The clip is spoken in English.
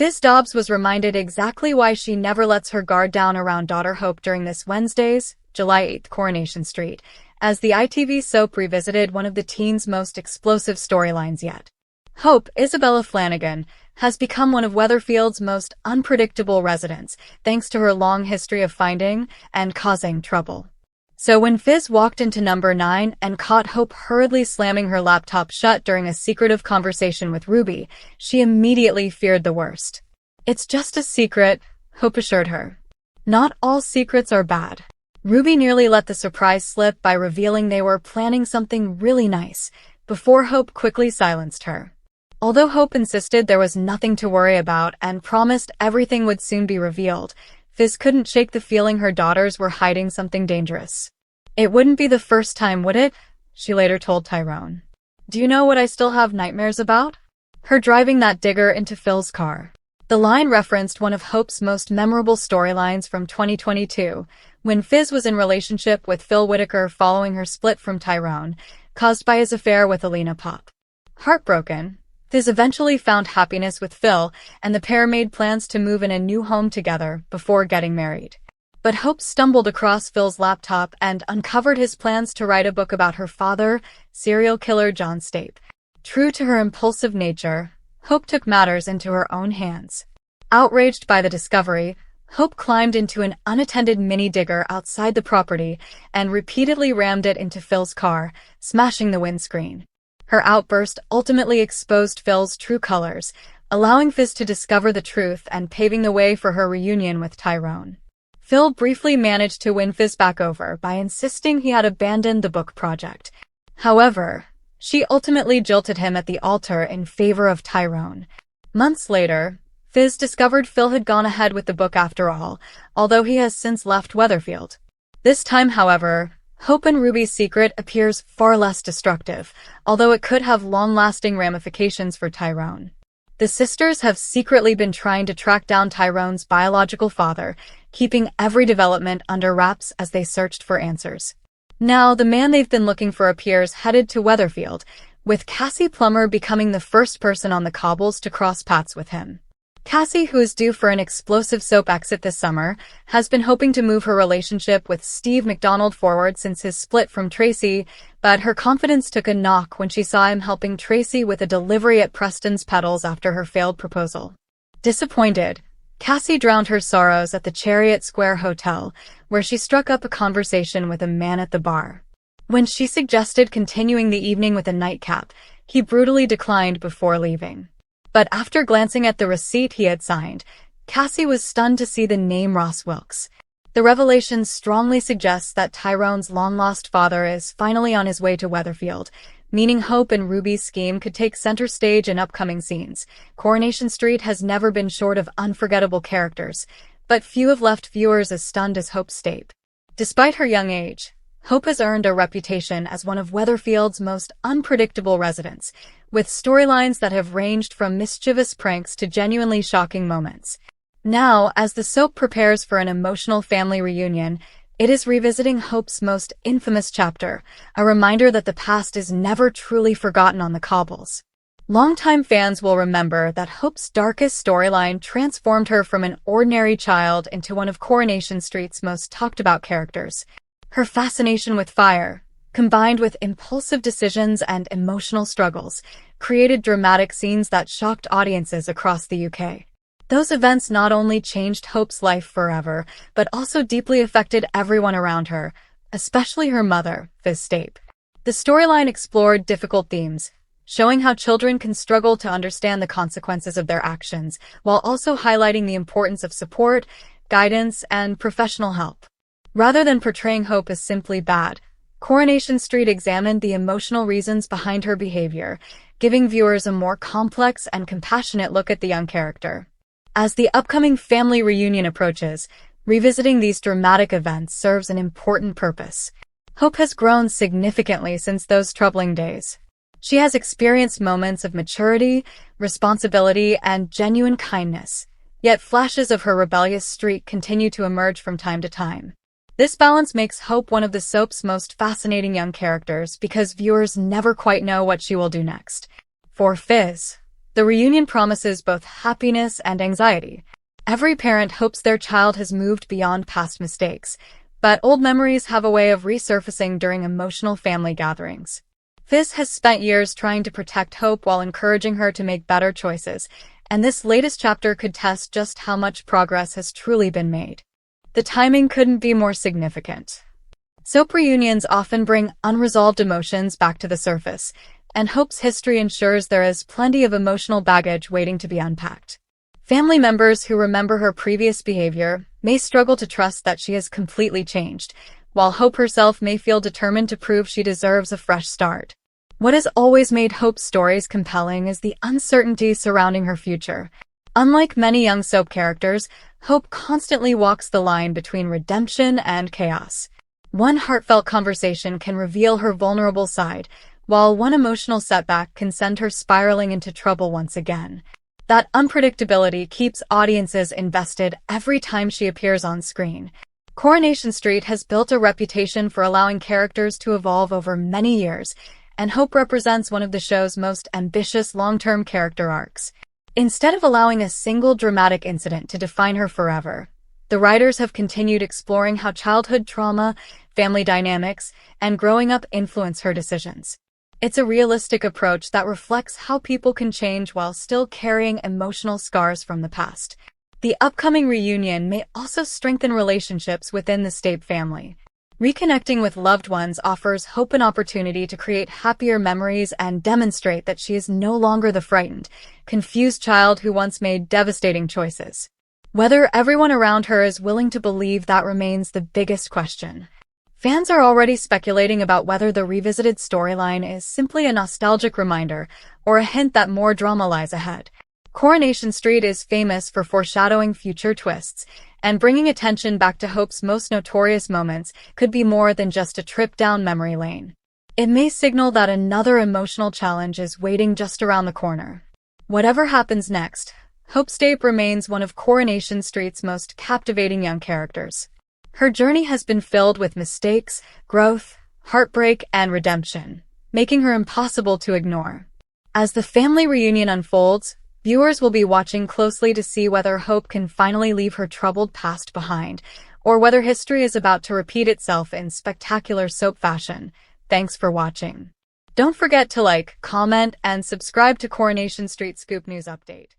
Fizz Dobbs was reminded exactly why she never lets her guard down around daughter Hope during this Wednesday's, July 8th Coronation Street, as the ITV soap revisited one of the teen's most explosive storylines yet. Hope, Isabella Flanagan, has become one of Weatherfield's most unpredictable residents, thanks to her long history of finding and causing trouble. So when Fizz walked into number 9 and caught Hope hurriedly slamming her laptop shut during a secretive conversation with Ruby, she immediately feared the worst. "It's just a secret," Hope assured her. "Not all secrets are bad." Ruby nearly let the surprise slip by revealing they were planning something really nice, before Hope quickly silenced her. Although Hope insisted there was nothing to worry about and promised everything would soon be revealed, Fizz couldn't shake the feeling her daughters were hiding something dangerous. "It wouldn't be the first time, would it?" she later told Tyrone. "Do you know what I still have nightmares about? Her driving that digger into Phil's car." The line referenced one of Hope's most memorable storylines from 2022, when Fizz was in relationship with Phil Whitaker following her split from Tyrone, caused by his affair with Alina Pop. Heartbroken, Fizz eventually found happiness with Phil, and the pair made plans to move in a new home together before getting married. But Hope stumbled across Phil's laptop and uncovered his plans to write a book about her father, serial killer John Stape. True to her impulsive nature, Hope took matters into her own hands. Outraged by the discovery, Hope climbed into an unattended mini-digger outside the property and repeatedly rammed it into Phil's car, smashing the windscreen. Her outburst ultimately exposed Phil's true colors, allowing Fizz to discover the truth and paving the way for her reunion with Tyrone. Phil briefly managed to win Fizz back over by insisting he had abandoned the book project. However, she ultimately jilted him at the altar in favor of Tyrone. Months later, Fizz discovered Phil had gone ahead with the book after all, although he has since left Weatherfield. This time, however, Hope and Ruby's secret appears far less destructive, although it could have long-lasting ramifications for Tyrone. The sisters have secretly been trying to track down Tyrone's biological father, keeping every development under wraps as they searched for answers. Now, the man they've been looking for appears headed to Weatherfield, with Cassie Plummer becoming the first person on the cobbles to cross paths with him. Cassie, who is due for an explosive soap exit this summer, has been hoping to move her relationship with Steve McDonald forward since his split from Tracy, but her confidence took a knock when she saw him helping Tracy with a delivery at Preston's Petals after her failed proposal. Disappointed, Cassie drowned her sorrows at the Chariot Square Hotel, where she struck up a conversation with a man at the bar. When she suggested continuing the evening with a nightcap, he brutally declined before leaving. But after glancing at the receipt he had signed, Cassie was stunned to see the name Ross Wilkes. The revelation strongly suggests that Tyrone's long-lost father is finally on his way to Weatherfield, meaning Hope and Ruby's scheme could take center stage in upcoming scenes. Coronation Street has never been short of unforgettable characters, but few have left viewers as stunned as Hope Stape. Despite her young age, Hope has earned a reputation as one of Weatherfield's most unpredictable residents, with storylines that have ranged from mischievous pranks to genuinely shocking moments. Now, as the soap prepares for an emotional family reunion, it is revisiting Hope's most infamous chapter, a reminder that the past is never truly forgotten on the cobbles. Longtime fans will remember that Hope's darkest storyline transformed her from an ordinary child into one of Coronation Street's most talked-about characters. Her fascination with fire, combined with impulsive decisions and emotional struggles, created dramatic scenes that shocked audiences across the UK. Those events not only changed Hope's life forever, but also deeply affected everyone around her, especially her mother, Fizz Stape. The storyline explored difficult themes, showing how children can struggle to understand the consequences of their actions, while also highlighting the importance of support, guidance, and professional help. Rather than portraying Hope as simply bad, Coronation Street examined the emotional reasons behind her behavior, giving viewers a more complex and compassionate look at the young character. As the upcoming family reunion approaches, revisiting these dramatic events serves an important purpose. Hope has grown significantly since those troubling days. She has experienced moments of maturity, responsibility, and genuine kindness, yet flashes of her rebellious streak continue to emerge from time to time. This balance makes Hope one of the soap's most fascinating young characters because viewers never quite know what she will do next. For Fizz, The reunion promises both happiness and anxiety. Every parent hopes their child has moved beyond past mistakes, but old memories have a way of resurfacing during emotional family gatherings. Fizz has spent years trying to protect Hope while encouraging her to make better choices, and this latest chapter could test just how much progress has truly been made. The timing couldn't be more significant. Soap reunions often bring unresolved emotions back to the surface, and Hope's history ensures there is plenty of emotional baggage waiting to be unpacked. Family members who remember her previous behavior may struggle to trust that she has completely changed, while Hope herself may feel determined to prove she deserves a fresh start. What has always made Hope's stories compelling is the uncertainty surrounding her future. Unlike many young soap characters, Hope constantly walks the line between redemption and chaos. One heartfelt conversation can reveal her vulnerable side, while one emotional setback can send her spiraling into trouble once again. That unpredictability keeps audiences invested every time she appears on screen. Coronation Street has built a reputation for allowing characters to evolve over many years, and Hope represents one of the show's most ambitious long-term character arcs. Instead of allowing a single dramatic incident to define her forever, the writers have continued exploring how childhood trauma, family dynamics, and growing up influence her decisions. It's a realistic approach that reflects how people can change while still carrying emotional scars from the past. The upcoming reunion may also strengthen relationships within the Stape family. Reconnecting with loved ones offers Hope an opportunity to create happier memories and demonstrate that she is no longer the frightened, confused child who once made devastating choices. Whether everyone around her is willing to believe that remains the biggest question. Fans are already speculating about whether the revisited storyline is simply a nostalgic reminder or a hint that more drama lies ahead. Coronation Street is famous for foreshadowing future twists, and bringing attention back to Hope's most notorious moments could be more than just a trip down memory lane. It may signal that another emotional challenge is waiting just around the corner. Whatever happens next, Hope Stape remains one of Coronation Street's most captivating young characters. Her journey has been filled with mistakes, growth, heartbreak, and redemption, making her impossible to ignore. As the family reunion unfolds, viewers will be watching closely to see whether Hope can finally leave her troubled past behind, or whether history is about to repeat itself in spectacular soap fashion. Thanks for watching. Don't forget to like, comment, and subscribe to Coronation Street Scoop News Update.